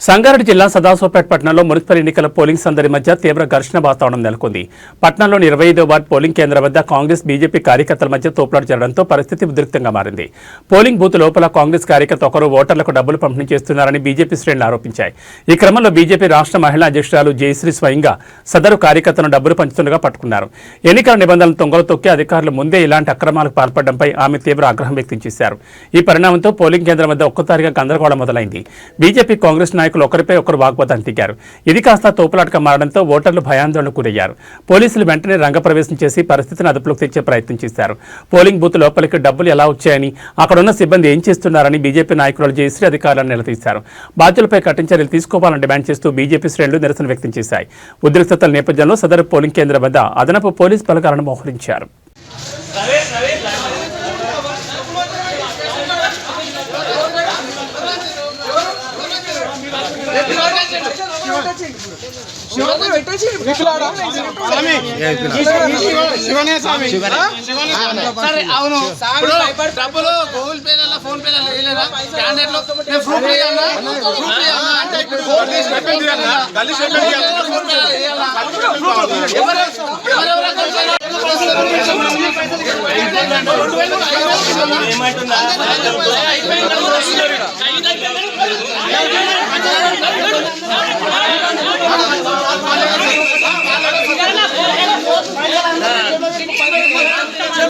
సంగారెడ్డి జిల్లా సదాశివపేట పట్టణంలో మున్సిపల్ ఎన్నికల పోలింగ్ సందడి మధ్య తీవ్ర ఘర్షణ వాతావరణం నెలకొంది. పట్టణంలోని 25వ వార్డు పోలింగ్ కేంద్రం వద్ద కాంగ్రెస్ బీజేపీ కార్యకర్తల మధ్య తోపులాట జరగడంతో పరిస్థితి ఉద్రిక్తంగా మారింది. పోలింగ్ బూత్ లోపల కాంగ్రెస్ కార్యకర్త ఒకరు ఓటర్లకు డబ్బులు పంపిణీ చేస్తున్నారని బీజేపీ శ్రేణులు ఆరోపించాయి. ఈ క్రమంలో బీజేపీ రాష్ట్ర మహిళా అధ్యక్షురాలు జయశ్రీ స్వయంగా సదరు కార్యకర్తను డబ్బులు పంచుతుండగా పట్టుకున్నారు. ఎన్నికల నిబంధనలను తొంగలు తొక్కి అధికారులు ముందే ఇలాంటి అక్రమాలకు పాల్పడడంపై ఆమె తీవ్ర ఆగ్రహం వ్యక్తం చేశారు. ఈ పరిణామంతో పోలింగ్ కేంద్రం వద్ద ఒక్కసారిగా గందరగోళం మొదలైంది. బీజేపీ కాంగ్రెస్ నాయకులు ఒకరిపై ఒకరు వాగ్వాదానికి దిగారు. ఇది కాస్త తోపులాటగా మారడంతో ఓటర్లు భయాందోళనకు గురయ్యారు. పోలీసులు వెంటనే రంగప్రవేశం చేసి పరిస్థితిని అదుపులోకి తెచ్చే ప్రయత్నం చేశారు. పోలింగ్ బూత్ లోపలికి డబ్బులు ఎలా వచ్చాయని, అక్కడున్న సిబ్బంది ఏం చేస్తున్నారని బీజేపీ నాయకులు జయశ్రీ అధికారులను నిలదీశారు. బాధ్యులపై కఠిన చర్యలు తీసుకోవాలని డిమాండ్ చేస్తూ బీజేపీ శ్రేణులు నిరసన వ్యక్తం చేశాయి. ఉద్రిక్తతల నేపథ్యంలో సదరు పోలింగ్ కేంద్రం వద్ద అదనపు పోలీస్ బలగాలను మోహరించారు. డబ్బులు గూగుల్ పే ఫోన్ పే ఏమంటుందా